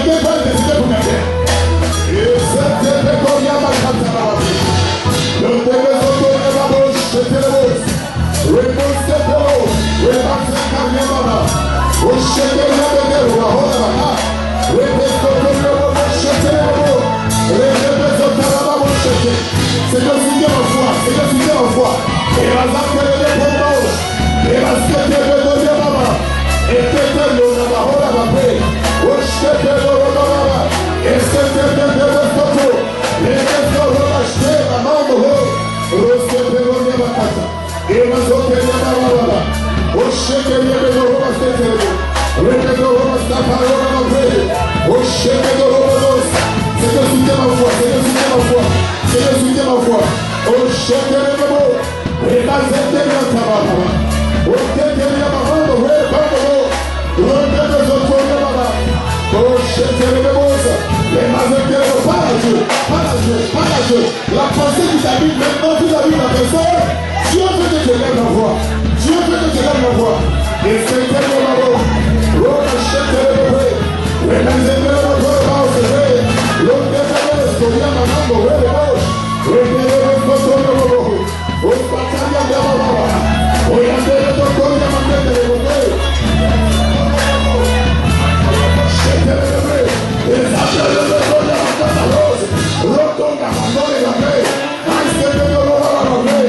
quelqu'un peut décider pour quelqu'un. Et c'était le Koria Makatara. Le Télézoto de la bouche, c'était le bouche. Réponse de l'eau, réponse de Kariamana. Au chef de la Bédé, ou la Hola, réponse de l'eau, c'était le bouche. Réponse de la bouche, c'est le sujet en foi, c'est le sujet en foi. Et la Zakere de Pondos, et la Zakere de Dodiamama, et c'était le Hola, la paix. Au chef de l'eau, et c'était le Soto, et le Soto, la main de l'eau, Rosque de l'Oyamata. Et la Zote de la Baba, au chef de l'Oyamata, Repete Roma sta parola la paix, au chef de l'Oyamata. C'est le soutien ma foi, c'est le soutien ma foi, c'est le soutien ma foi. Au chef de l'Oyamata, et la Zote de la Baba, au chef de l'Oyamata, Repete Zote de la Baba, au chef de l'Oyamata, les mazetiers, pas la jeu, pas la jeu, pas la jeu. La pensée qui t'habite maintenant, tu l'habites la personne. Dieu veut que tu lèves la voix. Dieu veut que tu lèves la voix. Et c'est tellement la voix. L'homme achète le bébé. Les mains de la voix, c'est vrai. L'homme de la voix, c'est bien maintenant, le vrai de gauche. Le bébé, le photo de la voix. Au bataillon de la voix. Au yandé, le docteur, le matin de la voix. Achète le bébé. Les achètes le bébé, la voix, rose. L'automne, la voix, la paix. Aïe, c'est de l'eau, la paix.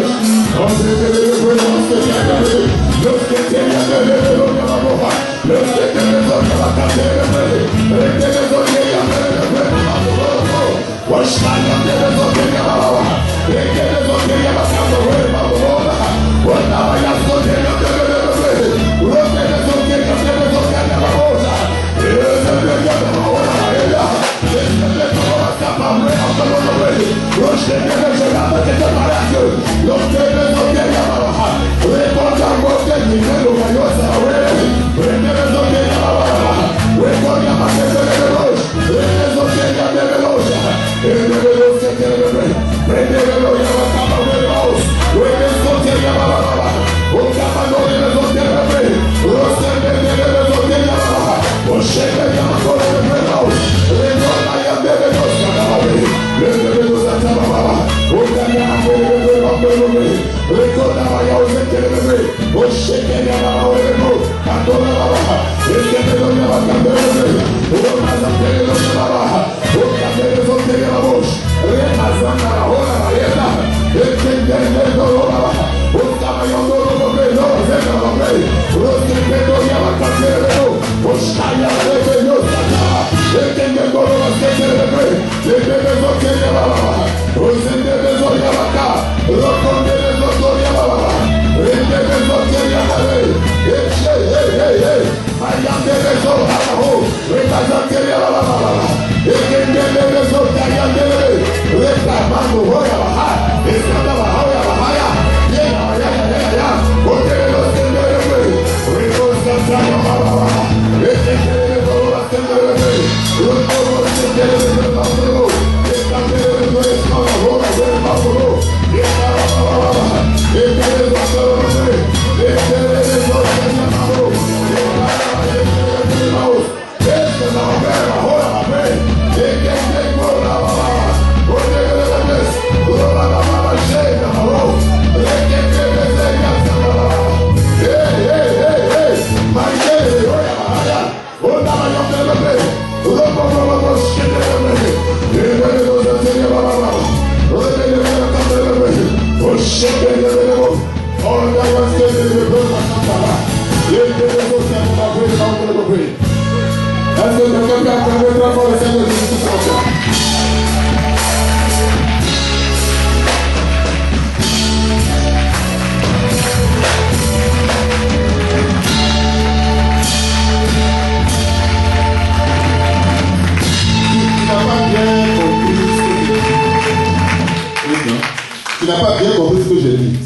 Tu n'as pas bien compris ce que j'ai dit.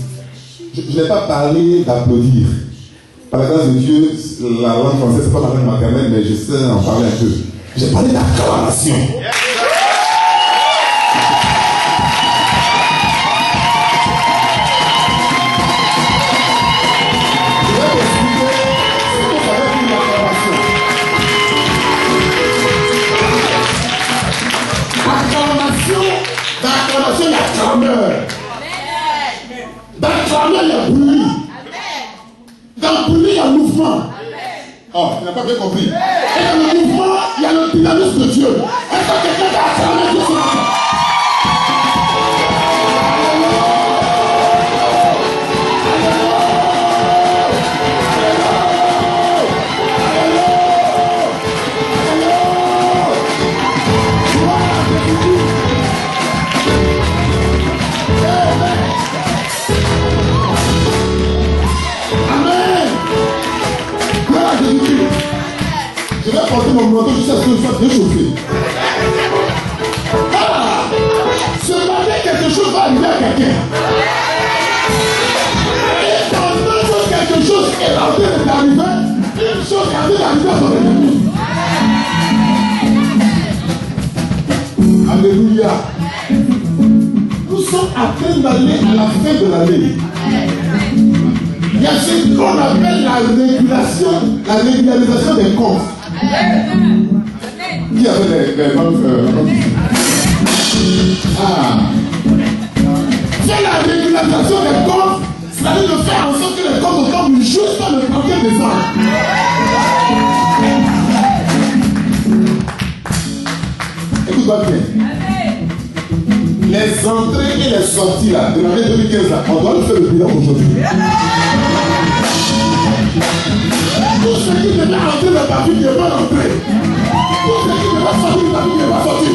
Je n'ai pas parlé d'applaudir. Par la grâce de Dieu, la langue française, ce n'est pas ma langue maternelle, mais je sais en parler un peu. J'ai parlé d'acclamation. pas bien compris. Et dans le mouvement, il y a le dynamisme de Dieu. Est-ce que quelqu'un va acclamer Dieu ce matin? Je vais porter mon manteau jusqu'à ce que je sois bien chauffé. Ah! Ce matin, quelque chose va arriver à quelqu'un. Et pendant que quelque chose est en train d'arriver, une chose est en train d'arriver à ton ennemi. Alléluia. Nous sommes en train d'aller à la fin de l'année. Il y a ce qu'on appelle la régularisation des comptes. Qui avait les c'est la régularisation des comptes, c'est-à-dire de faire en sorte que les comptes tombent juste dans le 31 décembre. Écoute-moi bien. Les entrées et les sorties là, de l'année 2015 là, on doit le faire le bilan aujourd'hui. Tout ce qui devait entrer dans ta vie n'est pas entré. Tout ce qui devait sortir de ta vie n'est pas sorti.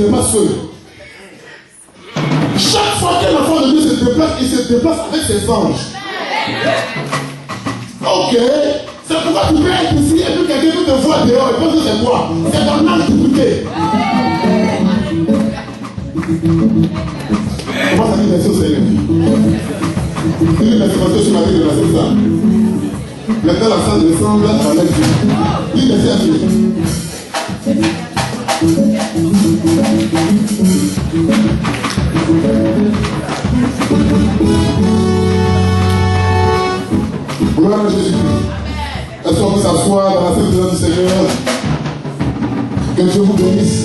tu n'es pas seul. Chaque fois qu'un enfant de Dieu se déplace, il se déplace avec ses anges. Ok. C'est pourquoi tu peux être ici et puis quelqu'un peut te voir dehors et pense que c'est quoi? C'est ton âme député. Comment ça dit merci au Seigneur? Il merci parce que ce matin il est passé ça. Maintenant la salle ressemble à la même chose. Dis merci à Dieu. Gloire à Jésus-Christ. Est-ce qu'on peut s'asseoir dans la sainte présence du Seigneur? Que Dieu vous bénisse.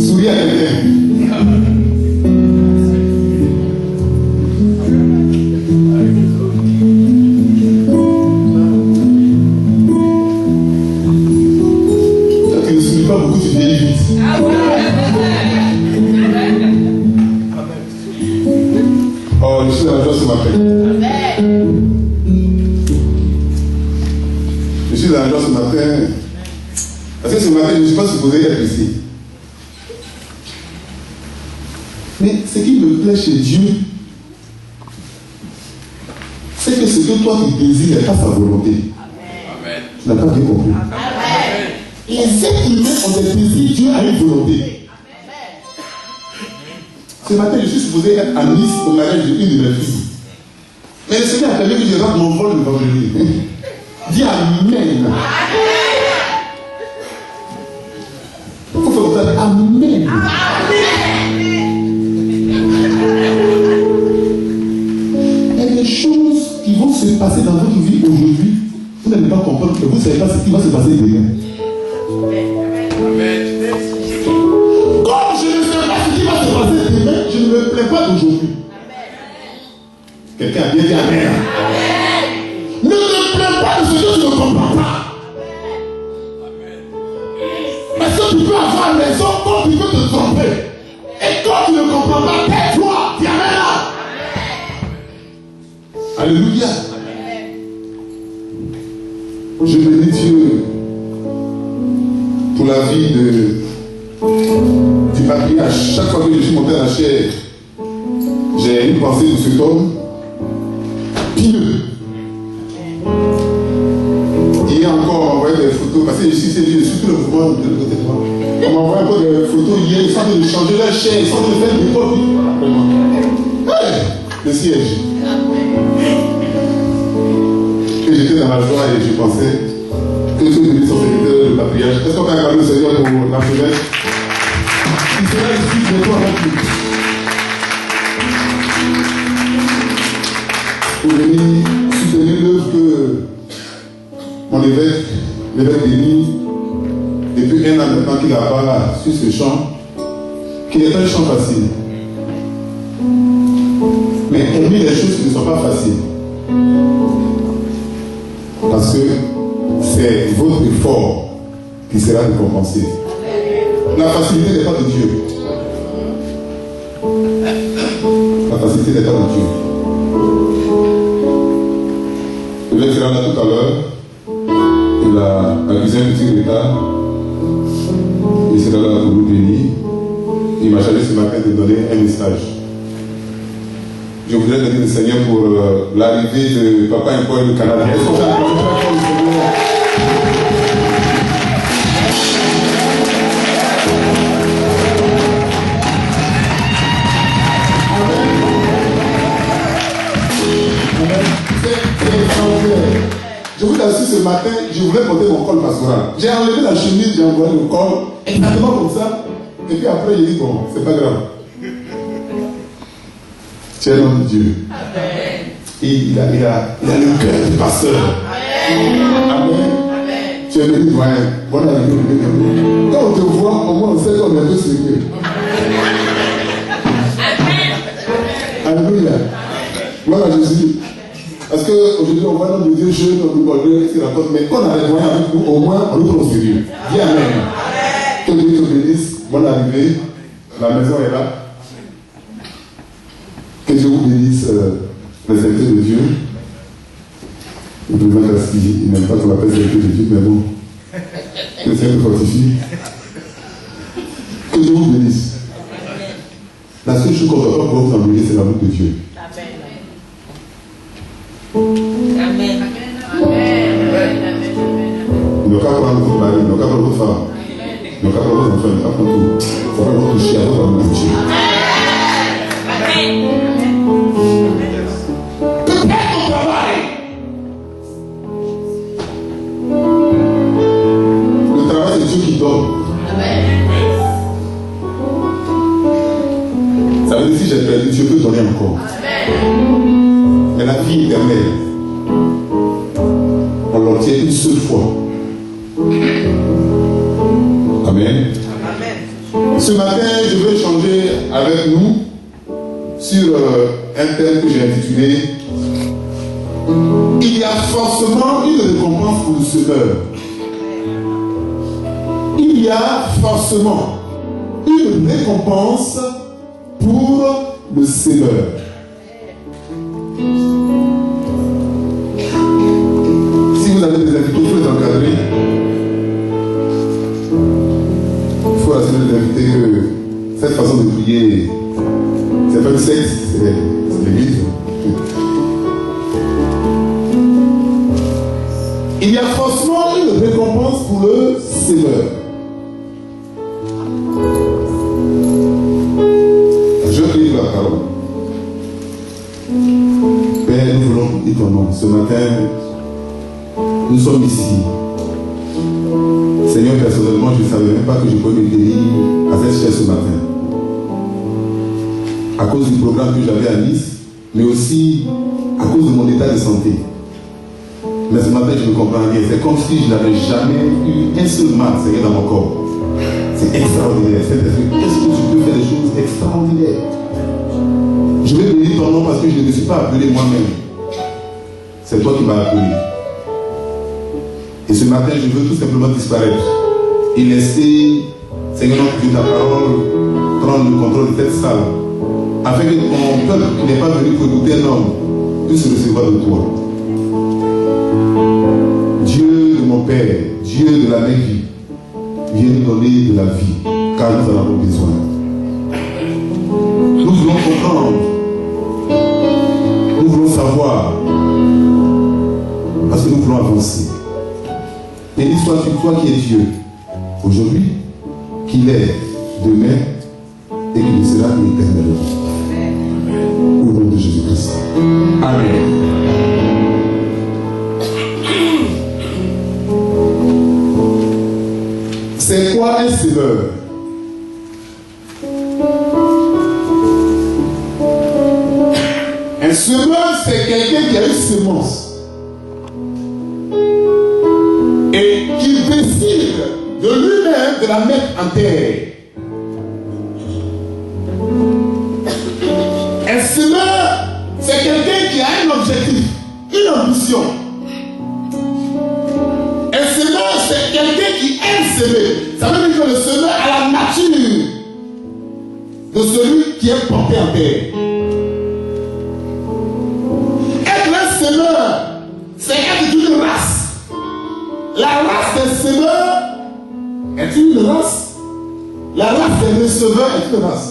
Souriez à quelqu'un. Quand tu ne souris pas beaucoup, tu vieillis vite. Oh, je suis dans la joie ce matin. Je suis dans la joie ce matin. Parce que ce matin, je ne suis pas supposé être ici. Mais ce qui me plaît chez Dieu, c'est que ce que toi tu désires n'est pas sa volonté. Amen. Tu n'as pas bien compris. Amen. Les êtres humains ont des désirs, Dieu a une volonté. Ce matin, je suis supposé être à Nice au mariage d'une de mes filles. Mais le Seigneur a permis que je rentre mon vol devant lui. Dis Amen. Il faut faire ça. Amen. Il y a des choses qui vont se passer dans votre vie aujourd'hui. Vous n'allez pas comprendre que vous ne savez pas ce qui va se passer demain. Amen. Comme je ne sais pas ce qui va se passer demain, je ne me plains pas d'aujourd'hui. Quelqu'un a bien dit Amen. Ne te plains pas de ce que tu ne comprends pas. Parce que tu peux avoir raison quand tu veux te tromper. Et quand tu ne comprends pas, tais-toi. Dis Amen là. Alléluia. Je bénis Dieu pour la vie du patriarche. Chaque fois que je suis monté à la chair, j'ai une pensée de cet homme pieux. Hier encore, on m'a envoyé des photos, parce que je suis sérieux, je suis tout le mouvement de l'autre côté de moi. On m'a envoyé encore des photos hier, ils sont en train de changer leur chair, ils sont en train de faire des copies. Hey, le siège. Et j'étais dans la joie et je pensais que Dieu devait son serviteur, le patriarche. Est-ce qu'on peut accorder le Seigneur pour l'archevêque? Il sera ici bientôt avec nous. Pour venir soutenir l'œuvre que mon évêque, l'évêque Denis, depuis un an maintenant qu'il a pas sur ce chant, qui n'est pas un chant facile. Mais aimer les choses qui ne sont pas faciles. Parce que c'est votre effort qui sera récompensé. La facilité n'est pas de Dieu. La facilité n'est pas de Dieu. Le mec sera là tout à l'heure. Il a accusé un petit retard. Il sera là pour vous bénir. Il m'a chargé ce matin de donner un message. Je voudrais donner le Seigneur pour l'arrivée de Papa Impôt du Canada. Est-ce qu'on fait un applaudissement pour le Seigneur? Je vous assure, ce matin, je voulais porter mon col pastoral. J'ai enlevé la chemise, j'ai envoyé le col, exactement comme ça. Et puis après, j'ai dit, bon, c'est pas grave. Tu es l'homme de Dieu. Amen. Et il a le cœur du pasteur. Amen. Amen. Tu es venu doyen. Bonne arrivée. Quand on te voit, au moins on sait qu'on est tous sérieux. Alléluia. Gloire à Jésus. Parce qu'aujourd'hui, on voit l'homme de Dieu jeune, on nous voit qui raconte, mais quand on a les moyens avec nous, au moins, on nous prend au sérieux. Dis Amen. Que Dieu te bénisse. Bonne arrivée. La maison est là. Que Dieu vous bénisse, les serviteurs de Dieu. Le président Kassi, il n'aime pas qu'on appelle serviteur de Dieu, mais bon, Que le Seigneur te fortifie. Que Dieu vous bénisse. La seule chose qu'on ne doit pas pouvoir vous enlever, c'est l'amour de Dieu. Amen. Il n'a qu'à prendre votre mari, il n'a qu'à prendre votre femme, il n'a qu'à prendre votre enfant, il n'a qu'à prendre tout. Il faut pas vous toucher à votre amour de Dieu. Que perd ton travail. Le travail, c'est Dieu qui donne. Ça veut dire si j'ai perdu, Dieu peut donner encore. Mais la vie éternelle, on l'obtient une seule fois. Amen. Ce matin, je veux échanger avec nous sur un thème que j'ai intitulé « Il y a forcément une récompense pour le semeur ». Il y a forcément une récompense pour le semeur. Si vous avez des invités, il faut les encadrer. Il faut assurer les invités que cette façon de prier, c'est pas le sexe, c'est l'église. Il y a forcément une récompense pour le semeur. Je lis la parole. Père, nous voulons prier ton nom. Ce matin, nous sommes ici. Seigneur, personnellement, je ne savais même pas que je pouvais me guérir à cette chaise ce matin. À cause du programme que j'avais à Nice, mais aussi à cause de mon état de santé. Mais ce matin, je ne comprends rien. C'est comme si je n'avais jamais eu un seul mal, Seigneur, dans mon corps. C'est extraordinaire. Est-ce que tu peux faire des choses extraordinaires? Je vais bénir ton nom parce que je ne me suis pas appelé moi-même. C'est toi qui m'as appelé. Et ce matin, je veux tout simplement disparaître et laisser, Seigneur, que ta parole prendre le contrôle de cette salle, afin que ton peuple qui n'est pas venu pour écouter un homme puisse recevoir de toi. Dieu de mon Père, Dieu de la vie, viens nous donner de la vie, car nous en avons besoin. Nous voulons comprendre, nous voulons savoir, parce que nous voulons avancer. Béni sois-tu, toi qui es Dieu, aujourd'hui, qu'il est demain et qu'il sera éternellement. Au nom de Jésus-Christ. Amen. C'est quoi un semeur? Un semeur, c'est quelqu'un qui a une semence et qui décide de lui-même de la mettre en terre. Un semeur, c'est quelqu'un qui a un objectif, une ambition. Un semeur, c'est quelqu'un qui aime semer. Ça veut dire que le semeur a la nature de celui qui est porté en terre. Être un semeur, c'est être d'une race. La race des semeurs est une race. La race des receveurs est une race.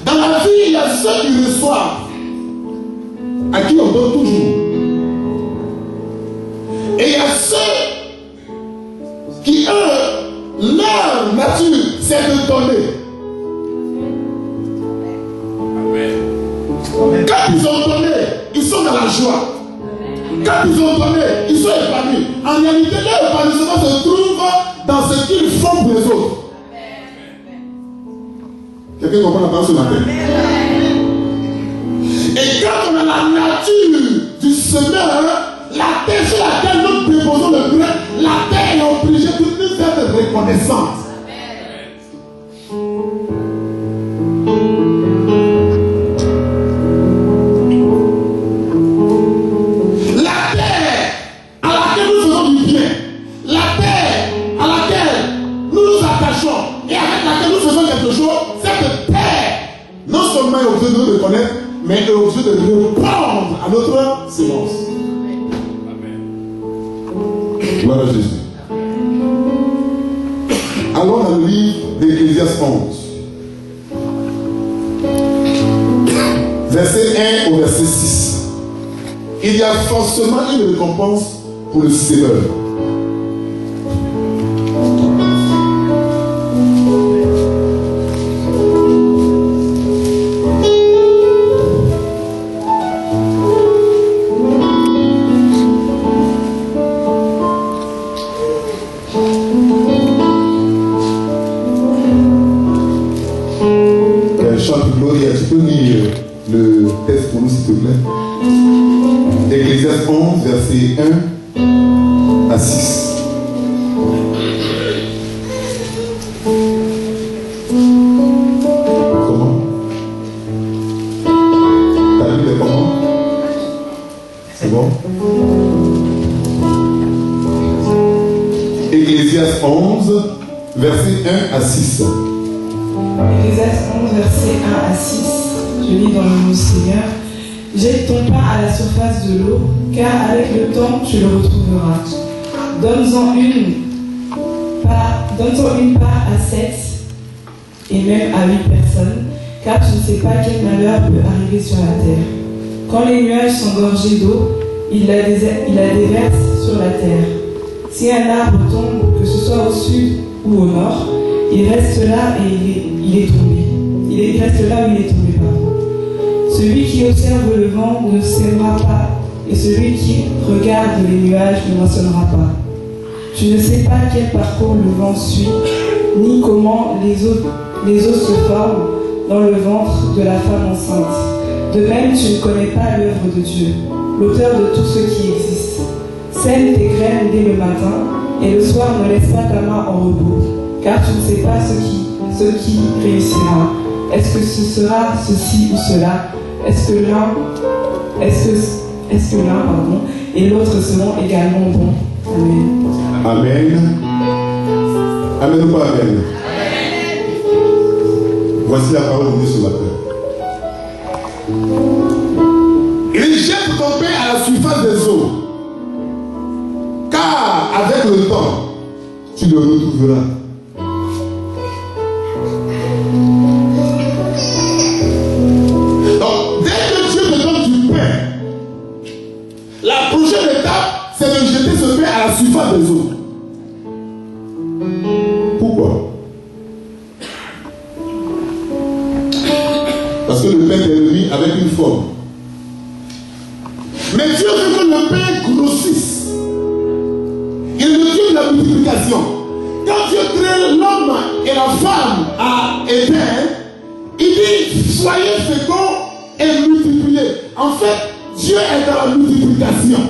Dans la vie, il y a ceux qui reçoivent, à qui on donne toujours. Et il y a ceux qui, eux, leur nature, c'est de donner. Quand ils ont donné, ils sont dans la joie. Quand ils ont donné, ils sont épanouis. En réalité, leur épanouissement se trouve dans ce qu'ils font pour les autres. Quelqu'un comprend la parole ce matin? Et quand on a la nature du semeur, la terre sur laquelle nous déposons le grain, la terre est obligée de nous être reconnaissante. Mais est obligé de répondre à notre séance. Gloire à Jésus. Allons dans le livre d'Ecclésiaste 11. Verset 1 au verset 6. Il y a forcément une récompense pour le Seigneur. Gloria, tu peux lire le texte pour nous s'il te plaît. Ecclésiaste 11, verset 1 à 6. Comment? T'as lu les comment? C'est bon? Ecclésiaste 11, verset 1 à 6. Ecclésiaste 11, verset 1 à 6, je lis dans le nom du Seigneur. Jette ton pain à la surface de l'eau, car avec le temps tu le retrouveras. Donne-en une part à 7 et même à 8 personnes, car tu ne sais pas quel malheur peut arriver sur la terre. Quand les nuages sont gorgés d'eau, il la déverse sur la terre. Si un arbre tombe, que ce soit au sud ou au nord, il reste là et il est tombé. Il reste là où il est tombé, pardon. Celui qui observe le vent ne sèmera pas, et celui qui regarde les nuages ne moissonnera pas. Tu ne sais pas quel parcours le vent suit, ni comment les eaux se forment dans le ventre de la femme enceinte. De même, tu ne connais pas l'œuvre de Dieu, l'auteur de tout ce qui existe. Sème tes graines dès le matin, et le soir ne laisse pas ta main en repos, car tu ne sais pas ce qui réussira. Est-ce que ce sera ceci ou cela? Est-ce que l'un et l'autre seront également bons? Amen. Amen. Amen ou pas amen? Voici la parole de Dieu sur la terre. Il jette ton pain à la surface des eaux, car avec le temps, tu le retrouveras. Donc, dès que Dieu te donne du pain, la prochaine étape, c'est de jeter ce pain à la surface des eaux. Pourquoi? Parce que le pain est remis avec une forme. Mais Dieu veut que le pain grossisse. Il est le Dieu de la multiplication. Quand Dieu crée l'homme et la femme à Éden, il dit soyez féconds et multipliez. En fait, Dieu est dans la multiplication.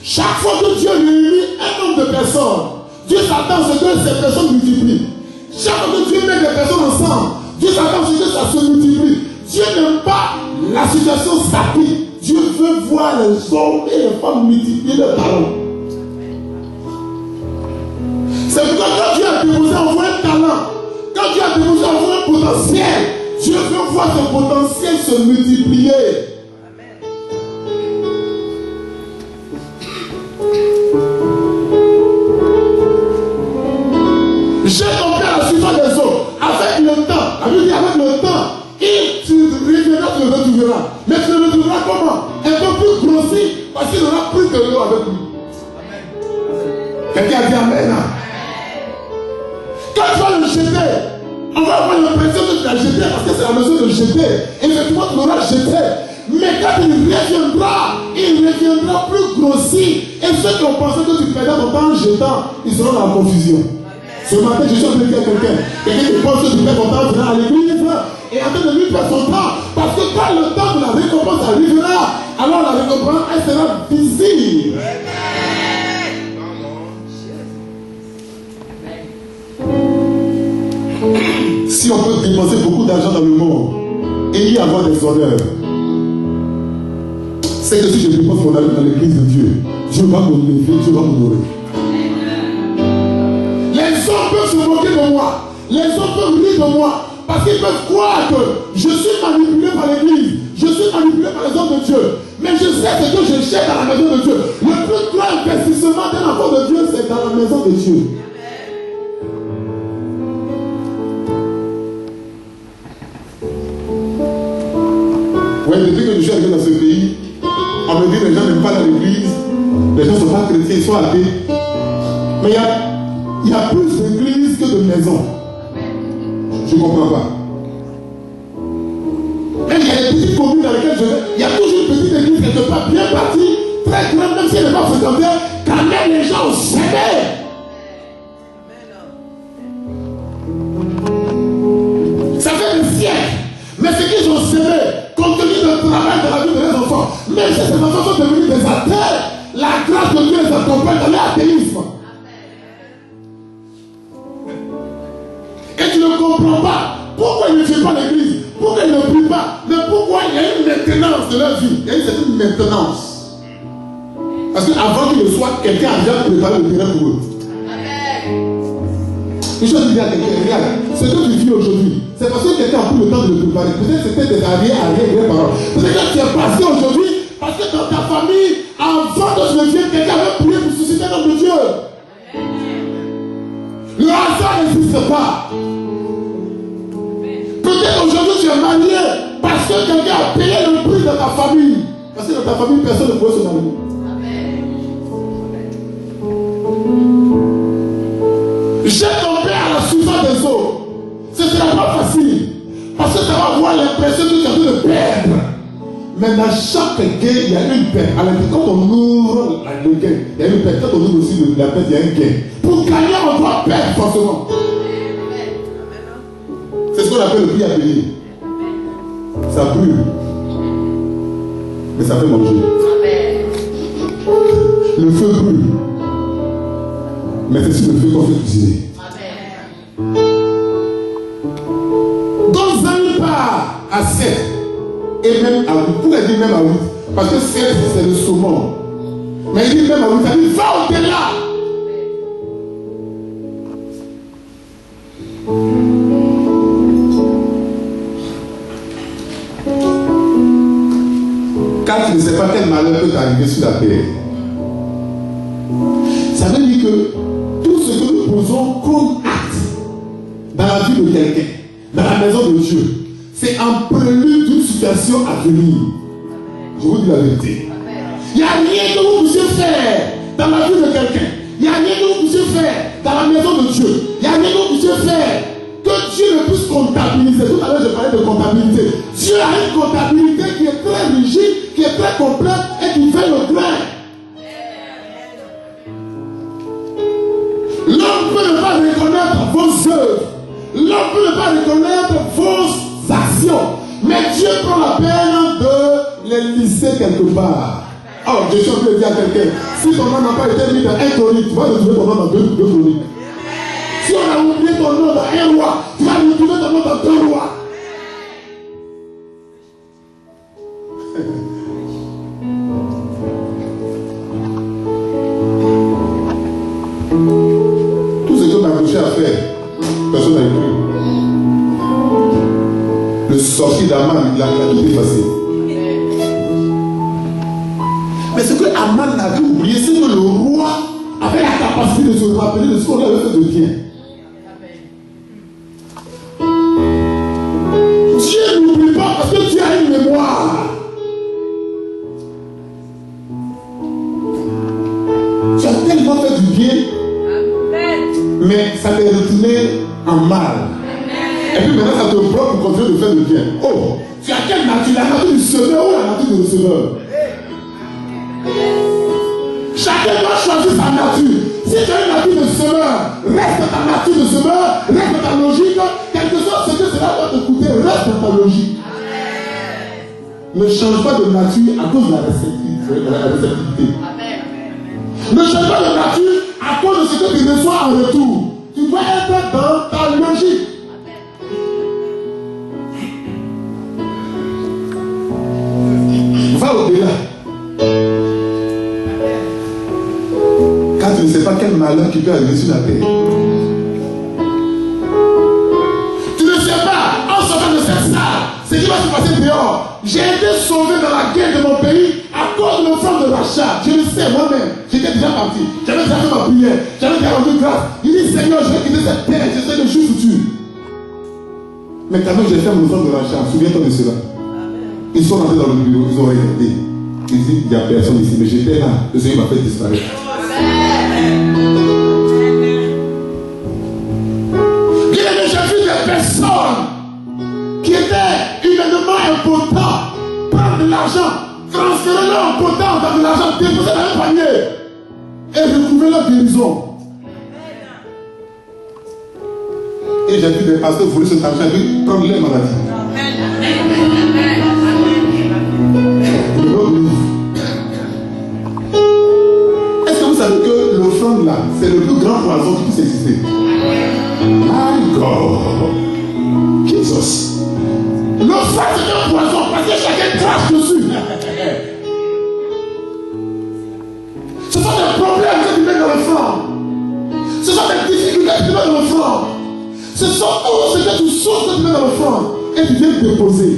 Chaque fois que Dieu réunit un nombre de personnes, Dieu s'attend à ce que ces personnes multiplient. Chaque fois que Dieu met des personnes ensemble, Dieu s'attend à ce que ça se multiplie. Dieu n'aime pas la situation statique. Dieu veut voir les hommes et les femmes multiplier leurs talents. C'est pourquoi quand Dieu a déposé en vous un talent, quand Dieu a déposé en vous un potentiel, Dieu veut voir ce potentiel se multiplier. Jette ton pain à la surface des eaux. Avec le temps, la Bible dit avec le temps, et tu reviendras, tu le retrouveras. Mais tu le retrouveras comment? Un peu plus grossi, parce qu'il aura plus de l'eau avec lui. Quelqu'un a dit amen. Quand tu vas le jeter, on va avoir l'impression que tu l'as jeté parce que c'est la mesure de jeter. Effectivement, tu l'auras jeté. Mais quand il reviendra plus grossi. Et ceux qui ont pensé que tu perdais ton temps en jetant, ils seront dans la confusion. Ce matin, je suis en train de dire à quelqu'un qui pense que tu perds ton temps en venant à l'église et en train de lui perdre son temps. Parce que quand le temps de la récompense arrivera, alors la récompense, elle sera visible. Si on peut dépenser beaucoup d'argent dans le monde et y avoir des honneurs, c'est que si je dépense mon argent dans l'église de Dieu, Dieu va me lever, Dieu va m'honorer. Les hommes peuvent se moquer de moi, Les autres peuvent rire de moi parce qu'ils peuvent croire que je suis manipulé par l'église, je suis manipulé par les hommes de Dieu. Mais je sais ce que je cherche dans la maison de Dieu. Le plus grand investissement d'un enfant de Dieu, c'est dans la maison de Dieu. Oui, depuis que je suis arrivé dans ce pays, on me dit que les gens n'aiment pas l'église, les gens ne sont pas chrétiens, ils sont athées. Mais il y a plus d'églises que de maisons. Je ne comprends pas. Même il y a des petites communes dans lesquelles je vais, il y a toujours une petite église quelque part bien bâtie, très grande, même si elle n'est pas fréquentée, quand même les gens s'aimaient. Ça fait des siècles. Mais ce qu'ils ont semé, compte tenu du travail de la vie de leurs enfants, même si ces enfants sont devenus des athées, la grâce de Dieu les accompagne dans l'athéisme. Et tu ne comprends pas pourquoi ils ne viennent pas à l'église, pourquoi ils ne prient pas, mais pourquoi il y a une maintenance de leur vie. Il y a une certaine maintenance. Parce qu'avant qu'ils le soient, quelqu'un a déjà préparé le terrain pour eux. Une chose que je dis à quelqu'un, regarde, ce que tu vis aujourd'hui, c'est parce que quelqu'un a pris le temps de le préparer. Peut-être c'était des arrière-parents. Peut-être que tu es passé aujourd'hui parce que dans ta famille, avant que je ne vienne, quelqu'un avait prié pour susciter l'homme de Dieu. Le hasard n'existe pas. Peut-être aujourd'hui tu es marié parce que quelqu'un a payé le prix de ta famille. Parce que dans ta famille, personne ne pouvait se marier. J'ai tombé à la surface des eaux. Ce ne sera pas facile. Parce que ça va avoir l'impression que tu es en train de perdre. Mais dans chaque gain, il y a une perte. Alors quand on ouvre le gain, il y a une perte. Quand on ouvre aussi la perte, il y a un gain. Pour gagner, on doit perdre forcément. C'est ce qu'on appelle le prix à payer. Ça brûle. Mais ça fait manger. Le feu brûle. Mais c'est sur le feu qu'on fait cuisiner. Dans un part à 7 et même à 8. Pourquoi il dit même à 8? Parce que 7 c'est le saumon. Mais il dit même à 8, ça dit va au-delà. Quand tu ne sais pas quel malheur peut t'arriver sur la terre, ça veut dire que tout ce que nous posons comme acte dans la vie de quelqu'un, dans la maison de Dieu, c'est en prélude d'une situation à venir. Je vous dis la vérité. Il n'y a rien que vous puissiez faire dans la vie de quelqu'un. Il n'y a rien que vous puissiez faire dans la maison de Dieu. Il n'y a rien que vous puissiez faire que Dieu ne puisse comptabiliser. Tout à l'heure, je parlais de comptabilité. Dieu a une comptabilité qui est très rigide, qui est très complète et qui fait le grain. L'homme peut ne pas reconnaître vos œuvres. L'homme peut ne pas reconnaître vos actions. Mais Dieu prend la peine de les lisser quelque part. Oh, je suis en train de dire à quelqu'un, si ton nom n'a pas été mis dans un chronique, tu vas retrouver ton nom dans deux chroniques. Si on a oublié ton nom dans un roi, tu vas retrouver ton nom dans deux rois. Tout ce qu'on a cherché à faire, personne n'a écrit. Le sorcier d'Aman, il a tout effacé. Mais ce que Aman avait oublié, c'est que le roi avait la capacité de se rappeler de ce qu'on avait fait de bien. Dieu n'oublie pas parce que Dieu a une mémoire. Tu as tellement fait du bien, mais ça t'est retourné en mal. Et puis maintenant, ça te bloque pour continuer de faire le bien. Oh, tu as quelle nature? La nature du semeur ou la nature du receveur? Chacun doit choisir sa nature. Si tu as une nature de semeur, reste dans ta nature de semeur, reste dans ta logique. Quelque chose, ce que cela va te coûter, reste dans ta logique. Ne change pas de nature à cause de la réceptivité. Ne change pas de nature à cause de ce que tu reçois en retour. Tu dois être dans ta logique. Va au-delà. Quand tu ne sais pas quel malheur qui peut arriver sur la terre. suis passé dehors. J'ai été sauvé dans la guerre de mon pays à cause de l'offrande de l'achat. Je le sais moi-même. J'étais déjà parti. J'avais déjà fait ma prière. J'avais déjà rendu grâce. Il dit Seigneur, je vais quitter cette terre. Je sais que je suis foutu. Mais quand même, j'ai fait mon offrande de l'achat. Souviens-toi de cela. Ils sont rentrés dans le bureau. Ils ont regardé. Ils disent il n'y a personne ici. Mais j'étais là. Le Seigneur m'a fait disparaître. J'ai vu des personnes qui étaient humainement impotents prendre de l'argent, transférer leur impotence dans de l'argent, déposer dans un panier et retrouver leur guérison. Et j'ai vu des pasteurs voler cet argent et prendre les maladies. Est-ce que vous savez que l'offrande là, c'est le plus grand poison qui puisse exister? My God, Jesus. L'offrande c'est un poison parce que chacun crache dessus. Ce sont des problèmes que tu mets dans l'offrande. Ce sont des difficultés que tu mets dans l'offrande. Ce sont tout ce que tu souffres que tu mets dans l'offrande et tu viens déposer.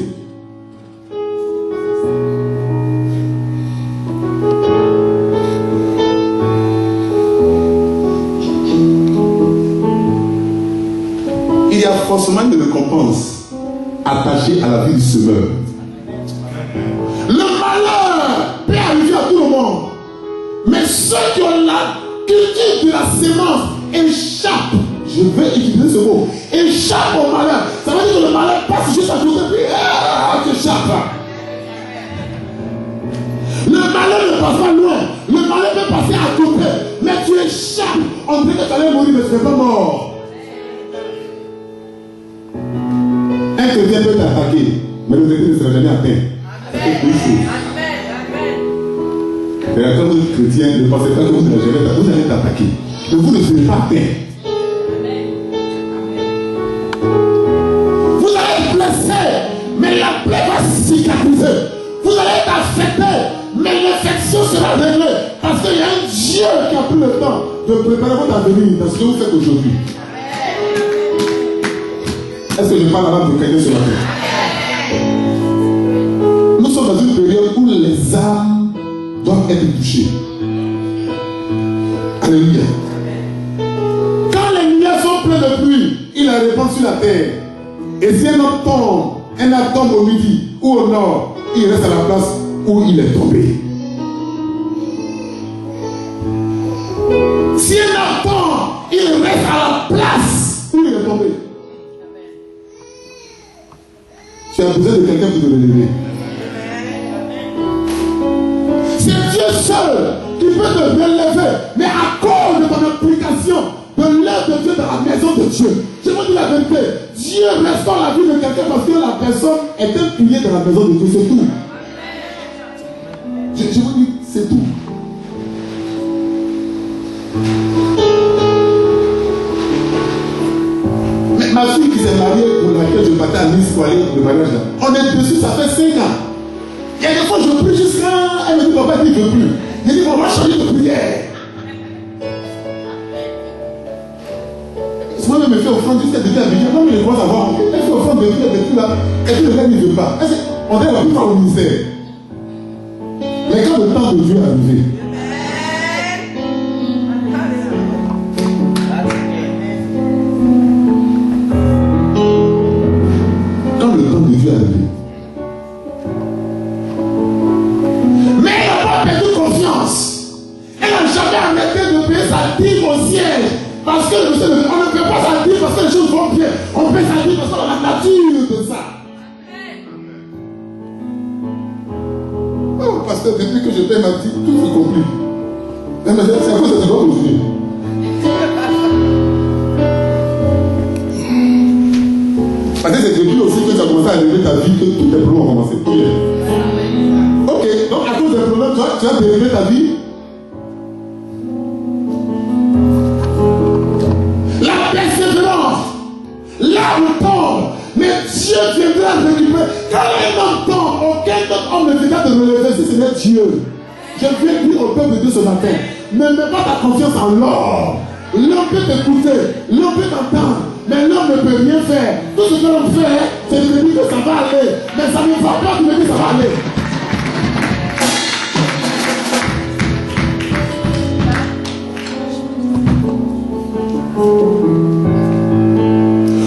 Il y a forcément une récompense attachée à la vie du semeur. Le malheur peut arriver à tout le monde. Mais ceux qui ont la culture de la sémence échappent. Je vais utiliser ce mot. Échappe au malheur. Ça veut dire que le malheur passe juste à côté puis tu échappes. Le malheur ne passe pas loin. Le malheur peut passer à côté. Mais tu échappes. On dirait que tu allais mourir, mais tu n'es pas mort. Un chrétien peut t'attaquer, mais le chrétien ne sera jamais atteint. Mais quand vous êtes chrétien, ne pensez pas que vous n'allez jamais vous allez t'attaquer. Mais vous ne serez pas atteint. Vous allez être blessé, mais la plaie va cicatriser. Vous allez être affecté, mais l'infection sera réglée. Parce qu'il y a un Dieu qui a pris le temps de préparer votre avenir dans ce que vous faites aujourd'hui. Est-ce que je parle avant de quelqu'un ce matin? Nous sommes dans une période où les âmes doivent être touchées. Alléluia. Quand les lumières sont pleines de pluie, il la répand sur la terre. Et si un homme tombe au midi ou au nord, il reste à la place où il est tombé. Si un homme tombe, il reste à la place où il est tombé. Tu as besoin de quelqu'un pour te relever. C'est Dieu seul qui peut te relever. Mais à cause de ton implication, de l'œuvre de Dieu dans la maison de Dieu, je vous dis la vérité, Dieu restaure la vie de quelqu'un parce que la personne est un pilier dans la maison de Dieu. C'est tout. Je vous dis, c'est tout. Ma fille qui s'est mariée, pour laquelle je partais à Nice pour aller au mariage là, on est dessus, ça fait 5 ans. Il y a des fois, je prie jusqu'à. Elle me dit, papa, il ne veut plus. Je dis, on va changer de prière. Moi, je me fais offrande jusqu'à depuis la vie. Non, mais je dois savoir. Elle fait offrande depuis là. Et puis le gars ne veut pas. On est plus au ministère. Mais quand le temps de Dieu est arrivé, mais elle n'a pas perdu confiance. Elle n'a jamais arrêté de payer sa dîme au siège. Parce que on ne paie pas sa dîme parce que les choses vont bien. On paie sa dîme parce qu'on a la nature de ça. Oh, pasteur, depuis que je paie ma dîme, tout se complique. C'est à cause de ce qu'on aujourd'hui. Parce que c'est depuis aussi que tu as commencé à régler ta vie que tous tes problèmes ont commencé. Ok, donc à cause des problèmes, tu as dérivé ta vie. La persévérance, l'arme tombe, mais Dieu viendra récupérer. Quand un homme tombe, aucun autre homme ne viendra te relever si ce n'est Dieu. Je viens dire au peuple de Dieu ce matin, ne mets pas ta confiance en l'or. L'homme peut t'écouter, l'homme peut t'entendre, mais l'homme ne peut rien faire. Tout ce que l'on fait, c'est de me dire que ça va aller. Mais ça ne va pas de me dire que ça va aller.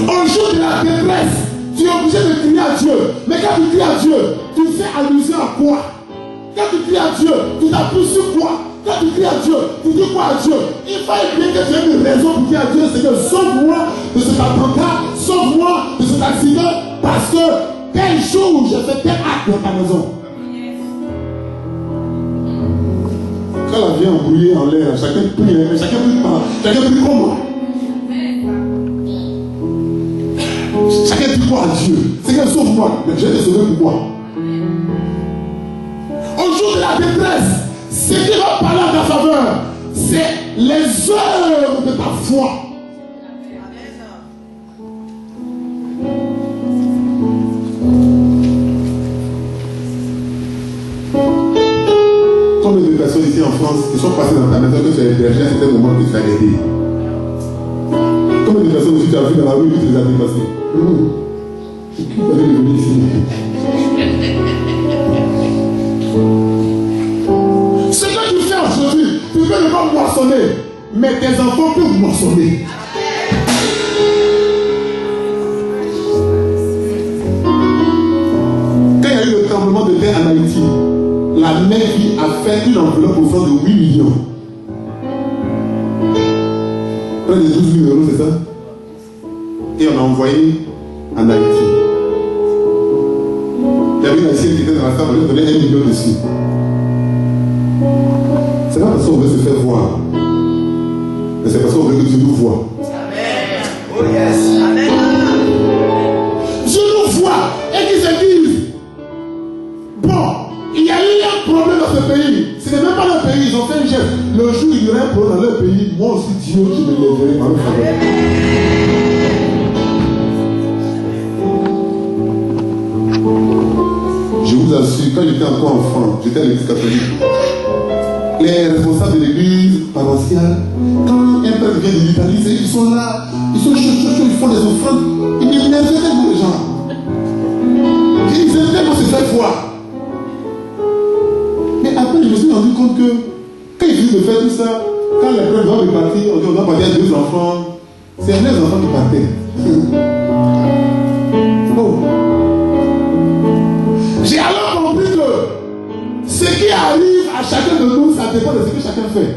Au jour de la détresse, tu es obligé de crier à Dieu. Mais quand tu cries à Dieu, tu fais allusion à quoi? Quand tu cries à Dieu, tu t'appuies sur quoi? Quand tu cries à Dieu, tu dis quoi à Dieu? Il fallait bien que tu aies une raison pour dire à Dieu, c'est que sauve-moi de cet attentat, sauve-moi de cet accident, parce que tel jour j'ai fait tel acte dans ta maison. Quand la vie est embrouillée en l'air, chacun prie, mais chacun prie pas. Chacun prie comment? Chacun dit quoi à Dieu? C'est que sauve-moi, mais je vais te sauver pourquoi? Au jour de la détresse, ce qui va parler en ta faveur, c'est les œuvres de ta foi. Combien de personnes ici en France qui sont passées dans ta maison que tu as hébergé à certains moments que tu as aidé? Combien de personnes aussi tu as vu dans la rue que tu les as dépassées? Qui va venir ici? Ce que tu fais aujourd'hui, tu peux ne pas moissonner, mais tes enfants peuvent moissonner. Quand il y a eu le tremblement de terre en Haïti, la mairie a fait une enveloppe au fond de 8 millions. Près de 12 000 euros, c'est ça? Et on a envoyé en Haïti. Il y avait une Haïtienne qui était dans la salle, on lui donnait 1 million dessus. C'est pas parce qu'on veut se faire voir, mais c'est parce qu'on veut que Dieu nous voit. Amen. Oh yes. Amen. Dieu nous voit et qu'il se dise, bon, il y a eu un problème dans ce pays. Ce n'est même pas leur pays, ils ont fait un geste. Le jour où il y aura un problème dans leur pays, moi aussi Dieu, je me lèverai par le faveur. Je vous assure, quand j'étais encore enfant, j'étais à l'église catholique. Les responsables de l'église paroissiale, quand un peuple vient de l'Italie, ils sont là, ils sont chauds, ils font des offrandes, ils m'énervaient tellement les gens. Ils aimaient tellement se faire voir. Mais après, je me suis rendu compte que quand ils finissent de faire tout ça, quand les preuves doivent partir, on dit on doit partir à 2 enfants, c'est les enfants qui partaient. Oh. J'ai alors compris que ce qui arrive à chacun de nous, ça dépend de ce que chacun fait.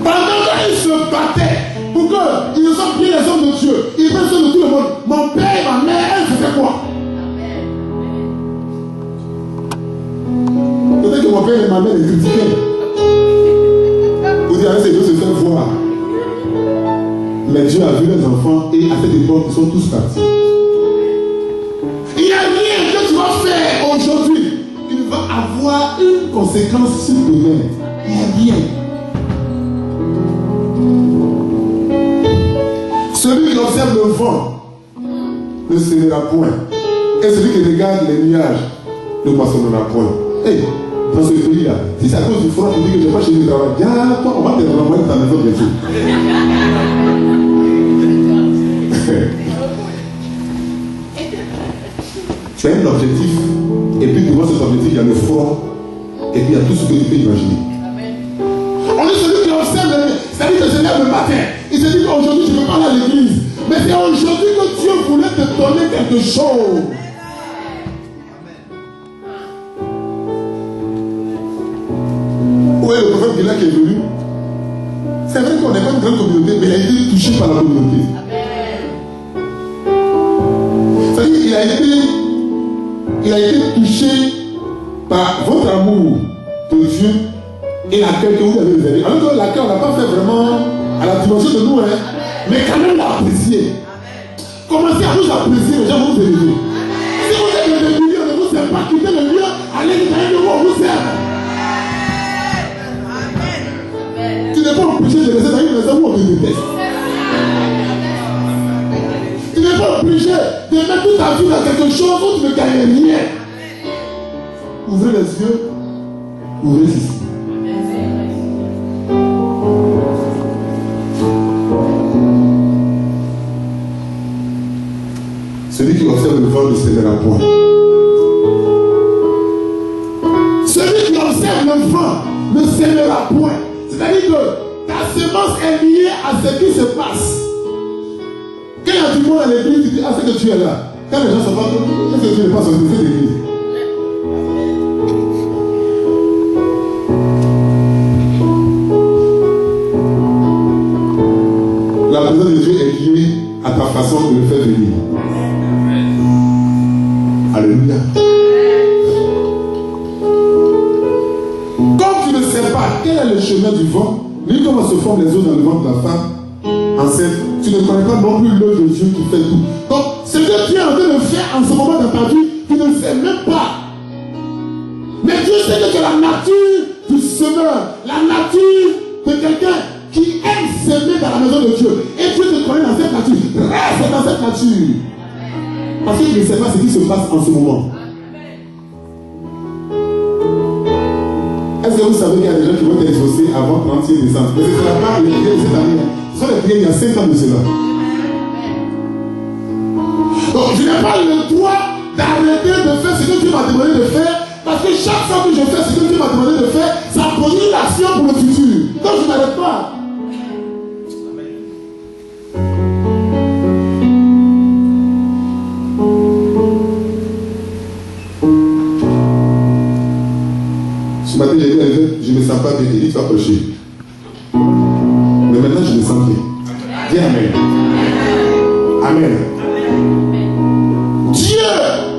Pendant qu'ils se battaient pour qu'ils ne soient plus les hommes de Dieu, ils veulent ceux de tout le monde. Mon père et ma mère, elles faisaient quoi? Peut-être que mon père et ma mère les critiquaient. Vous dites, c'est de se faire voir. Mais Dieu a vu les enfants et à cette époque, ils sont tous partis. Il n'y a rien que tu vas faire aujourd'hui qui va avoir une conséquence sur demain. Il n'y a rien. Celui qui observe le vent ne sera point. Et celui qui regarde les nuages ne moissonnera point. Hey, dans ce pays-là, si c'est à cause du froid, tu dis que je ne vais pas chez le travail, viens, toi, on va te renvoyer dans ta maison bientôt. Tu as un objectif, et puis devant cet objectif, il y a le froid, et puis il y a tout ce que tu peux imaginer. On est celui qui observe, c'est-à-dire que se lève le matin. Il se dit qu'aujourd'hui, je ne vais pas aller à l'église. Mais c'est aujourd'hui que Dieu voulait te donner quelque chose. Où est le prophète Bila qui est venu? C'est vrai qu'on n'est pas une grande communauté, mais il a été touché par la communauté. C'est-à-dire qu'il a été touché par votre amour de Dieu et l'accueil que vous avez réservé. Alors que l'accueil, on n'a pas fait vraiment à la dimension de nous, hein, mais quand même l'apprécier. Commencez à vous apprécier, les gens vont vous élever. Si vous êtes des millions, ne vous aimez pas, quittez le lieu, allez derrière de vous, on vous aime. Tu n'es pas obligé de rester dans une maison où on te déteste. Tu n'es pas obligé de mettre toute ta vie dans quelque chose où tu ne gagnes rien. Ouvrez les yeux, ouvrez ici. Celui qui observe le vent ne sèmera point. Celui qui observe le vent ne sèmera point. C'est-à-dire que ta semence est liée à ce qui se passe. Quand il y a du monde à l'église, tu dis, ah, c'est que tu es là. Quand les gens se parlent, est-ce que tu n'es pas sorti de cette église? La présence de Dieu est liée à ta façon de le faire venir. Alléluia. Comme tu ne sais pas quel est le chemin du vent, ni comment se forment les eaux dans le ventre de la femme enceinte, tu ne connais pas non plus l'œuvre de Dieu qui fait tout. Donc, ce que tu es en train de faire en ce moment dans ta vie, tu ne sais même pas. Mais Dieu sait que tu es la nature du semeur, la nature de quelqu'un qui aime s'aimer dans la maison de Dieu. Et Dieu te connaît dans cette nature. Reste dans cette nature. Parce que tu ne sais pas ce qui se passe en ce moment. Est-ce que vous savez qu'il y a des gens qui vont être exaucés avant 31 décembre? Mais ce ne sera pas les prières de cette année. Ce sont les prières il y a 5 ans de cela. Donc je n'ai pas le droit d'arrêter de faire ce que Dieu m'a demandé de faire. Parce que chaque fois que je fais ce que Dieu m'a demandé de faire, ça produit l'action pour le futur. Donc je n'arrête pas. Ce matin, j'ai dit, je ne me sens pas bien. Il dit, tu vas prêcher. Mais maintenant, je me sens bien. Dis Amen. Amen. Dieu,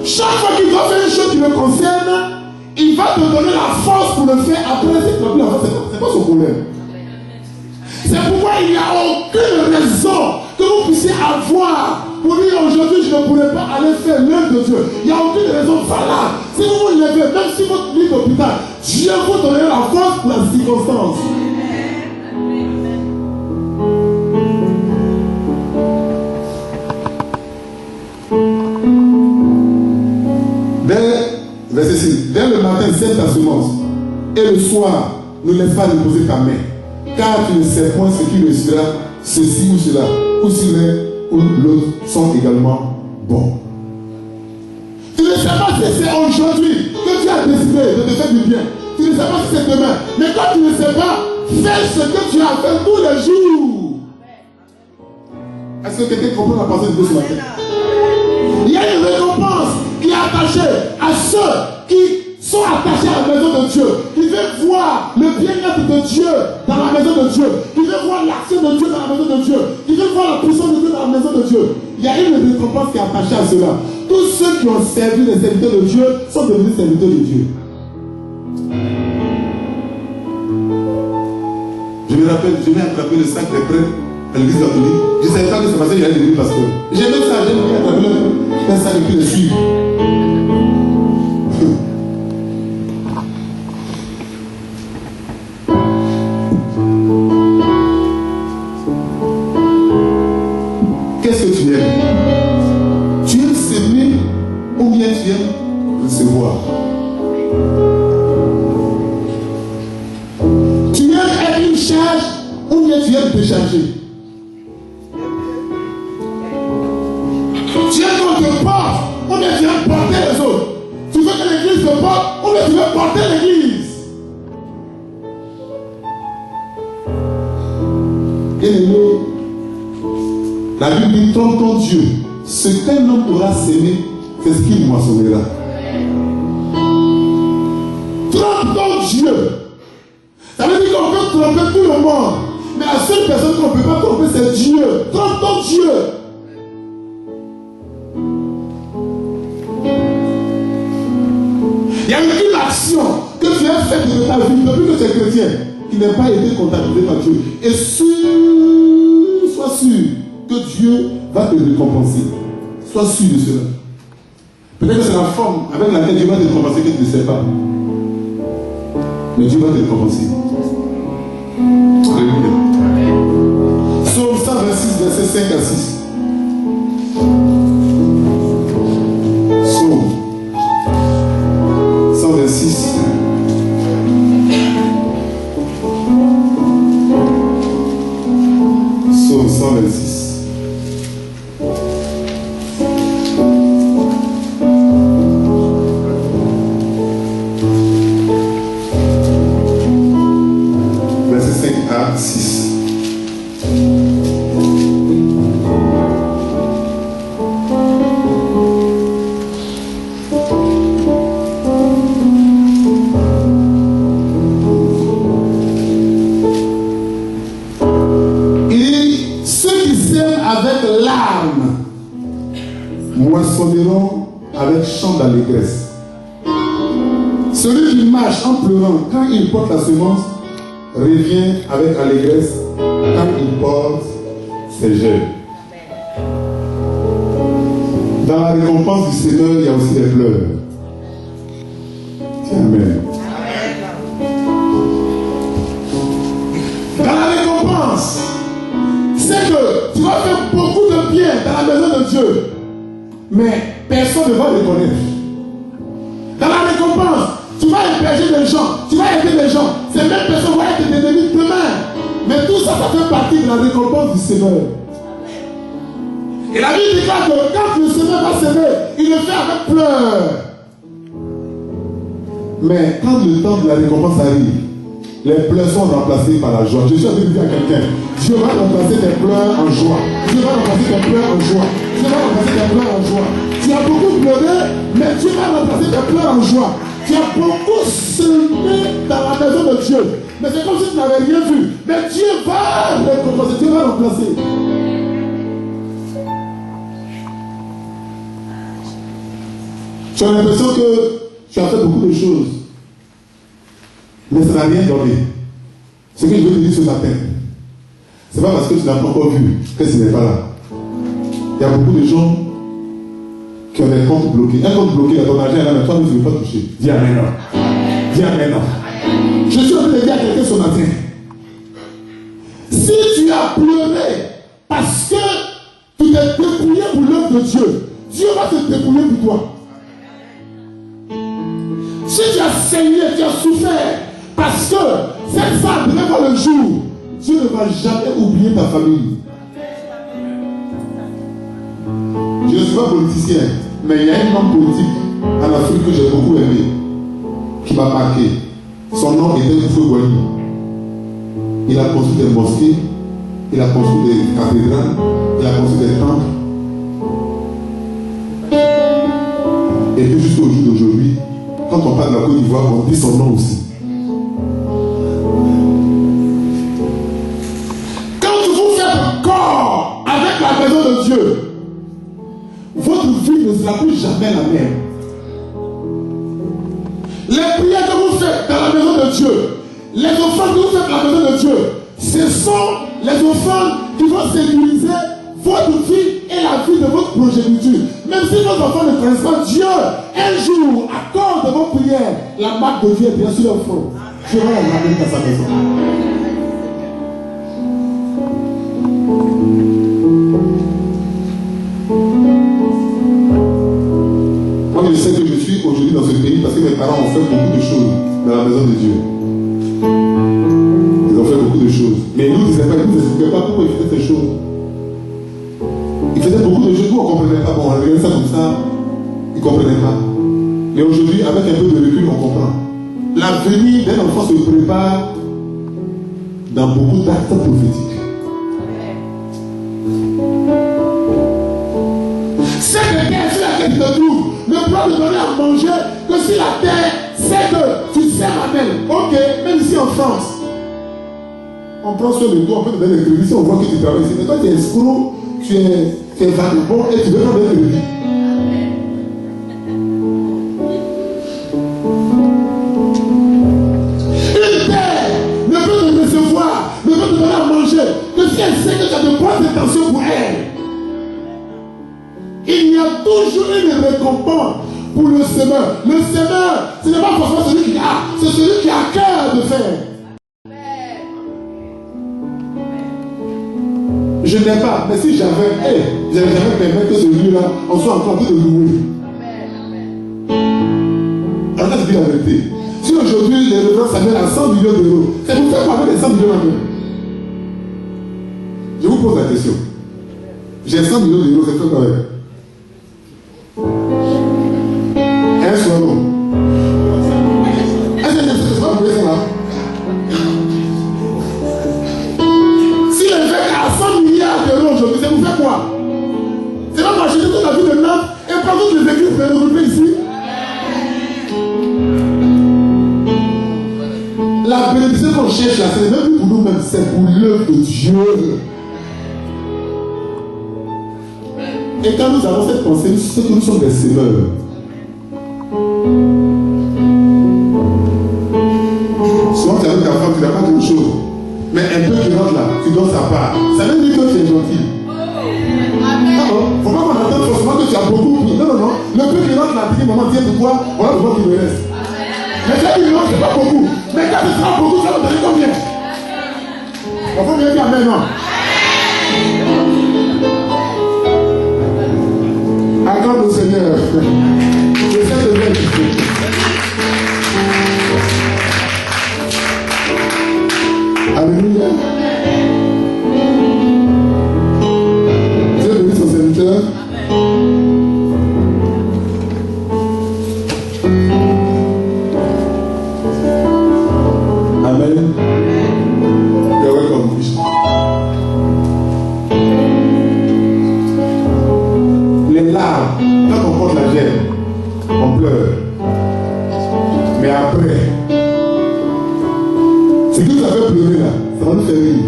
chaque fois qu'il va faire une chose qui me concerne, il va te donner la force pour le faire. Après, c'est pas son problème. C'est pourquoi il n'y a aucune raison que vous puissiez avoir pour dire aujourd'hui je ne pourrais pas aller faire l'œuvre de Dieu. Il n'y a aucune raison valable. Si vous vous levez, même si votre lit d'hôpital, Dieu vous donnera la force pour la circonstance. Verset 6. Dès le matin, sème ta semence. Et le soir, ne laisse pas reposer ta main. Car tu ne sais point ce qui réussira, ceci ou cela, ou si l'un ou l'autre sont également bons. Tu ne sais pas si c'est aujourd'hui que tu as décidé de te faire du bien. Tu ne sais pas si c'est demain. Mais quand tu ne sais pas, fais ce que tu as fait tous les jours. Est-ce que quelqu'un comprend la pensée de Dieu ce matin? Il y a une récompense qui est attachée à ceux qui sont attachés à la maison de Dieu, qui veulent voir le bien-être de Dieu dans la maison de Dieu, qui veulent voir l'action de Dieu dans la maison de Dieu, qui veulent voir la puissance de Dieu dans la maison de Dieu. Il y a une récompense qui est attachée à cela. Tous ceux qui ont servi les serviteurs de Dieu sont devenus serviteurs de Dieu. Je me rappelle, je vais attraper le sac des prêtres à l'église catholique. Je ne savais pas que ça passait, il y a des pasteur. J'ai même ça, j'ai même attrapé le sac et puis le suivre. Qu'est-ce que tu aimes? Tu aimes s'aimer ou bien tu aimes recevoir? Tu aimes être une charge ou bien tu aimes décharger? Tu aimes qu'on te porte ou bien tu aimes porter les autres? Tu veux que l'église te porte ou bien tu veux porter l'église? Bien-aimé, la Bible dit, trompe ton Dieu. Ce qu'un homme aura sémé, c'est ce qu'il moissonnera. Trompe ton Dieu. Ça veut dire qu'on peut tromper tout le monde. Mais la seule personne qu'on ne peut pas tromper, c'est Dieu. Trompe ton Dieu. Il y a une action que tu as faite de ta vie depuis que tu es chrétien qui n'a pas été comptabilisée par Dieu. Et sois sûr que Dieu va te récompenser. Sois sûr de cela. Peut-être que c'est la forme avec laquelle Dieu va te récompenser que tu ne sais pas. Mais Dieu va te récompenser. Alléluia. Psaume 126, versets 5 à 6. Psaume 126. Psaume 126. moissonneront avec chant d'allégresse. Celui qui marche en pleurant quand il porte la semence revient avec allégresse quand il porte ses germes. Dans la récompense du Seigneur, il y a aussi des pleurs. Amen. Dans la récompense, c'est que tu vas faire beaucoup de bien dans la maison de Dieu, mais personne ne va le reconnaître. Dans la récompense, tu vas héberger des gens, tu vas aider des gens, ces mêmes personnes vont être des ennemis demain. Mais tout ça, ça fait partie de la récompense du Seigneur. Et la Bible déclare que quand le Seigneur va s'aimer, il le fait avec pleurs. Mais quand le temps de la récompense arrive, les pleurs sont remplacés par la joie. Je suis en train de dire à quelqu'un, Dieu va remplacer tes pleurs en joie. Dieu va remplacer tes pleurs en joie. Dieu va remplacer tes pleurs en joie. Tu as beaucoup pleuré, mais Dieu va remplacer tes pleurs en joie. Tu as beaucoup semé dans la maison de Dieu. Mais c'est comme si tu n'avais rien vu. Mais Dieu va récompenser, Dieu va remplacer. Tu as l'impression que tu as fait beaucoup de choses, mais ça n'a rien donné. Ce que je veux te dire ce matin, ce n'est pas parce que tu n'as pas encore vu que ce n'est pas là. Il y a beaucoup de gens qui ont des comptes bloqués. Un compte bloqué, ton argent est là, mais toi, tu ne veux pas toucher. Dis amen. Dis amen. Je suis en train de dire à quelqu'un ce matin, si tu as pleuré parce que tu t'es dépouillé pour l'œuvre de Dieu, Dieu va te dépouiller pour toi. Si tu as saigné, tu as souffert, parce que cette femme devait voir le jour, Dieu ne va jamais oublier ta famille. Je ne suis pas politicien, mais il y a un homme politique en Afrique que j'ai beaucoup aimé, qui m'a marqué. Son nom était Koufoué Boigny. Il a construit des mosquées, il a construit des cathédrales, il a construit des temples. Et puis jusqu'au jour d'aujourd'hui, quand on parle de la Côte d'Ivoire, on dit son nom aussi. Quand vous faites corps avec la maison de Dieu, votre vie ne sera plus jamais la même. Les prières que vous faites dans la maison de Dieu, les offrandes que vous faites dans la maison de Dieu, ce sont les offrandes qui vont sécuriser votre vie et la vie de votre progéniture. Même si vos enfants ne connaissent pas Dieu, un jour, à cause de vos prières, la marque de Dieu est bien sur leur front. Dieu va la ramener dans sa maison. Moi, je sais que je suis aujourd'hui dans ce pays parce que mes parents ont fait beaucoup de choses dans la maison de Dieu. Ils ont fait beaucoup de choses. Mais ils ne nous disaient pas, ils ne nous expliquaient pas pourquoi ils faisaient ces choses. Ils faisaient beaucoup de choses, nous on ne comprenait pas. Bon, on regardait ça comme ça, ils ne comprenaient pas. Mais aujourd'hui, avec un peu de recul, on comprend. L'avenir d'un enfant se prépare dans beaucoup d'actes prophétiques. Cette terre sur laquelle tu te trouves ne peut te donner à manger que si la terre sait que tu sers à elle. Ok, même ici en France, on prend sur le dos, on peut te donner des crédits, on voit que tu travailles ici. Mais toi, tu es escroc, tu es vagabond et tu veux faire des crédits. Une terre ne peut te recevoir, ne peut te donner à manger que si elle sait que tu as de bonnes intentions pour elle. Il y a toujours une récompense pour le semeur. Le semeur, ce n'est pas forcément celui qui a, c'est celui qui a cœur de faire. Je n'ai pas, mais si j'avais, j'avais jamais permis que celui-là, on soit encore en train de louer. Alors là, je dis la vérité. Si aujourd'hui les revenants s'amènent à 100 millions d'euros, c'est pour faire parler des 100 millions d'euros. Je vous pose la question. J'ai 100 millions d'euros, c'est quoi avec? Un soir, non. Est-ce que c'est pas pour ça là? Si les fait à 100 milliards d'euros aujourd'hui, c'est pour faire quoi? C'est pas marcher toute la vie de Nantes et pas toutes les églises de regrouper ici. La bénédiction qu'on cherche là, c'est même plus pour nous-mêmes, c'est pour l'œuvre de Dieu. Et quand nous avons cette pensée, c'est que nous sommes des semeurs. Souvent, tu es avec ta femme, tu n'as pas quelque chose. Mais un peu qui rentre là, tu donnes sa part. Ça veut dire que tu es gentil. Il ne faut pas qu'on attende forcément que tu as beaucoup. Non, non, non. Le peu qui rentre là, tu dis, maman, tiens, pourquoi? Voilà pourquoi tu me laisses. Mais quand il rentre, c'est pas beaucoup. Mais quand tu seras beaucoup, ça va te donner combien? On peut bien dire amen, non? Accorde au Seigneur. Je sais de bien. Alléluia. Dieu bénisse son serviteur. Amen. You're welcome, Bishop. Les larmes, quand on porte la gêne, on pleure. Mais après, ce qui nous a fait pleurer là, ça va nous faire rire.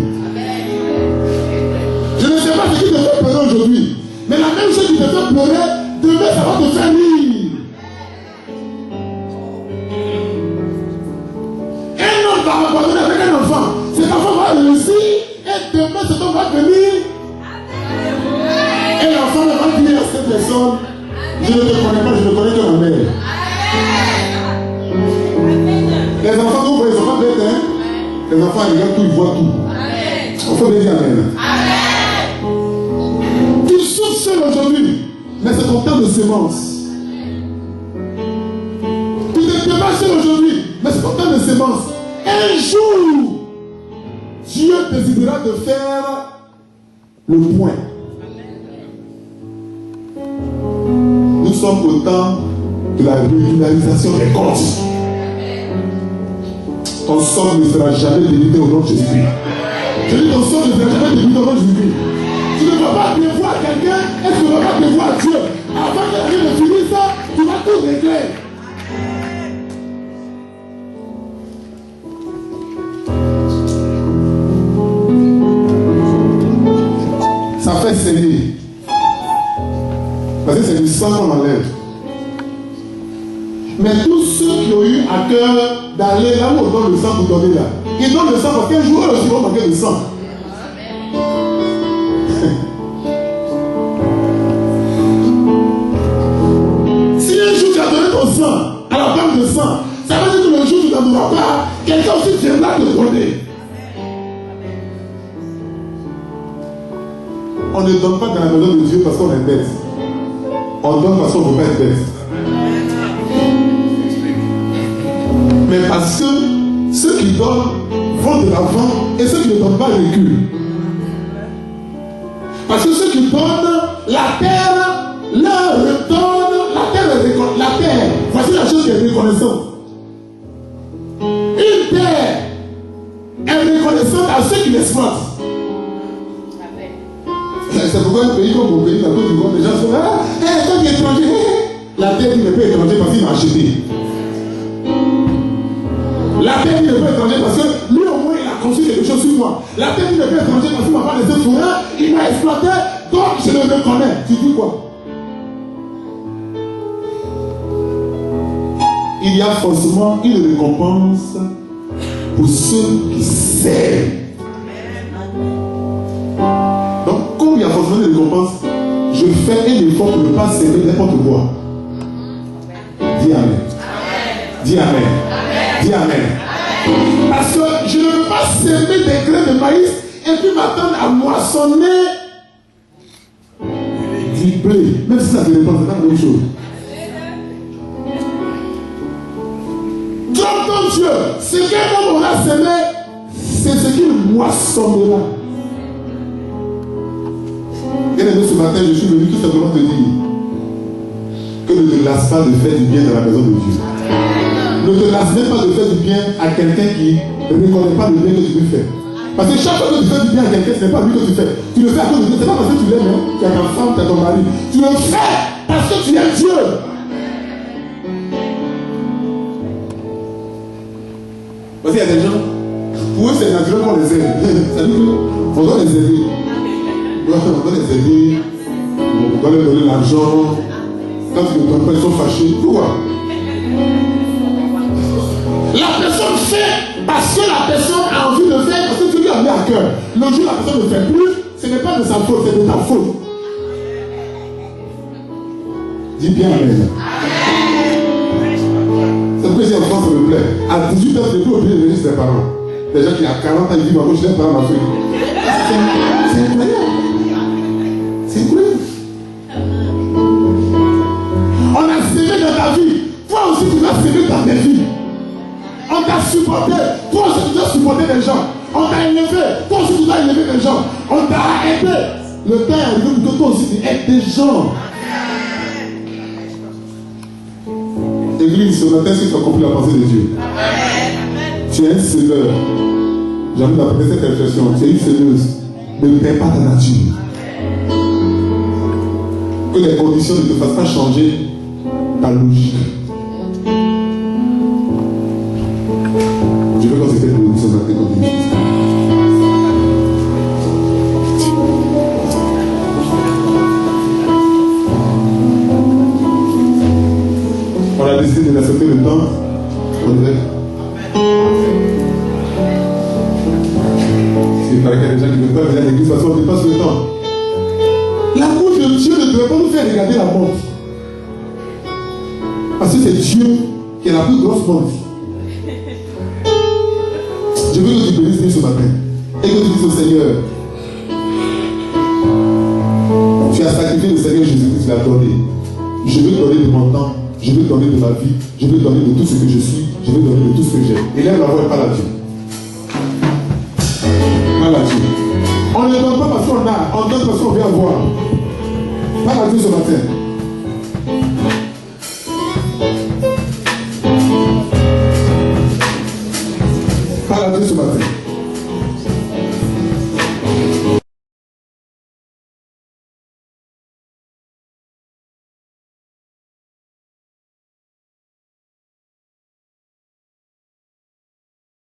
Je ne sais pas ce qui te fait pleurer aujourd'hui, mais la même chose qui te fait pleurer, demain ça va te faire rire. Un homme va abandonner avec un enfant, cet enfant va réussir, et demain cet homme va venir. Et l'enfant va dire à cette personne, je ne te connais pas, je ne connais que ma mère. Les enfants, vous voyez, ils ne sont pas bêtes, hein? Les enfants, ils regardent tout, ils voient tout. On peut dire amen. Tu souffres seul aujourd'hui, mais c'est ton temps de sémence. Tu ne te pas seul aujourd'hui, mais c'est ton temps de sémence. Un jour, Dieu décidera de faire le point. Nous sommes au temps de la régularisation des comptes. Ton sort ne sera jamais délité au nom de Jésus-Christ. Je dis ton sort ne sera jamais délité au nom de Jésus-Christ. Tu ne vas pas prévoir quelqu'un et tu ne vas pas prévoir Dieu. Avant que la vie ne finisse ça, tu vas tout régler. Ça fait saigner. Parce que c'est du sang qu'on enlève. Mais tous ceux qui ont eu à cœur d'aller là où on donne le sang pour donner là, ils donnent le sang parce qu'un jour eux aussi vont manquer de sang. Si un jour tu as donné ton sang à la banque de sang, ça veut dire que le jour où tu n'en auras pas, quelqu'un aussi viendra te donner. On ne donne pas dans la maison de Dieu parce qu'on est bête. On donne parce qu'on ne veut pas être bête. Mais parce que ceux qui donnent vont de l'avant et ceux qui ne donnent pas reculent. Parce que ceux qui donnent, la terre leur redonne, la terre, voici la chose qui est reconnaissante. Une terre est reconnaissante à ceux qui l'exploitent. C'est pourquoi un pays comme mon pays, la Côte d'Ivoire, les gens sont là, quand il est étranger, la terre dit ne peut être étranger parce qu'il m'a acheté. La terre dit ne peut être étranger parce que lui au moins il a construit quelque chose sur moi. La terre dit ne peut être étranger parce qu'il m'a pas laissé fourrer, il m'a exploité, donc je le reconnais. Tu dis quoi? Il y a forcément une récompense pour ceux qui servent. Donc, comme il y a forcément une récompense, je fais un effort pour ne pas servir n'importe quoi. Dis Amen. Dis Amen. Dis Amen. Parce que je ne veux pas servir des grains de maïs et puis m'attendre à moissonner du blé. Même si ça te dépend, c'est pas la même chose. Donc, ton Dieu, ce qu'un homme aura semé, c'est ce qu'il moissonnera. Bien aimé, ce matin, je suis venu tout simplement te dire que ne te lasse pas de faire du bien dans la maison de Dieu. Ne te lasse même pas de faire du bien à quelqu'un qui ne reconnaît pas le bien que tu peux faire. Parce que chaque fois que tu fais du bien à quelqu'un, ce n'est pas lui que tu fais. Tu le fais à cause de Dieu. Ce n'est pas parce que tu l'aimes, hein. Tu as ta femme, tu as ton mari. Tu le fais parce que tu aimes Dieu. Parce qu'il y a des gens, pour eux c'est naturel qu'on les aime. Ça veut dire qu'on doit les aider. On doit les aider. doit leur donner l'argent. Quand tu ne donnes pas, ils sont fâchés. Pourquoi? La personne fait parce que la personne a envie de faire, parce que tu lui as mis à cœur. Le jour où la personne ne fait plus, ce n'est pas de sa faute, c'est de ta faute. Dis bien amen. C'est pourquoi ici en France, ça me plaît. À 18 ans, tu n'es plus obligé de venir chez tes parents. Des gens qui à 40 ans, ils disent, moi, je n'ai pas ma fille. C'est incroyable. C'est incroyable. On a serré dans ta vie. Toi aussi, tu dois serrer dans tes vies. On t'a supporté. Toi aussi, tu dois supporter des gens. On t'a élevé. Toi aussi, tu dois élever des gens. On t'a aidé. Le temps est arrivé pour que toi aussi, tu aides des gens. Église, ce matin, est-ce que tu as compris la pensée de Dieu? Tu es un seigneur. J'ai envie d'appeler cette réflexion. Tu es une seigneuuse. Ne perds pas ta nature. Que les conditions ne te fassent pas changer ta logique. Je veux qu'on s'était pour ce matin comme église. On a décidé de l'accepter le temps. On est. Il paraît qu'il y a des gens qui ne veulent pas venir à l'église parce qu'on dépasse le temps. L'amour de Dieu ne devrait pas nous faire regarder la montre. Parce que c'est Dieu qui est la plus grosse montre. Je veux que tu bénisses ce matin. Et que tu dises au Seigneur, tu as sacrifié le Seigneur Jésus-Christ, tu l'as donné. Je veux donner de mon temps, je veux donner de ma vie, je veux donner de tout ce que je suis, je veux donner de tout ce que j'ai. Et lève la voix et parle à Dieu. Parle à Dieu. On ne donne pas parce qu'on a, on donne parce qu'on vient voir. Parle à Dieu ce matin.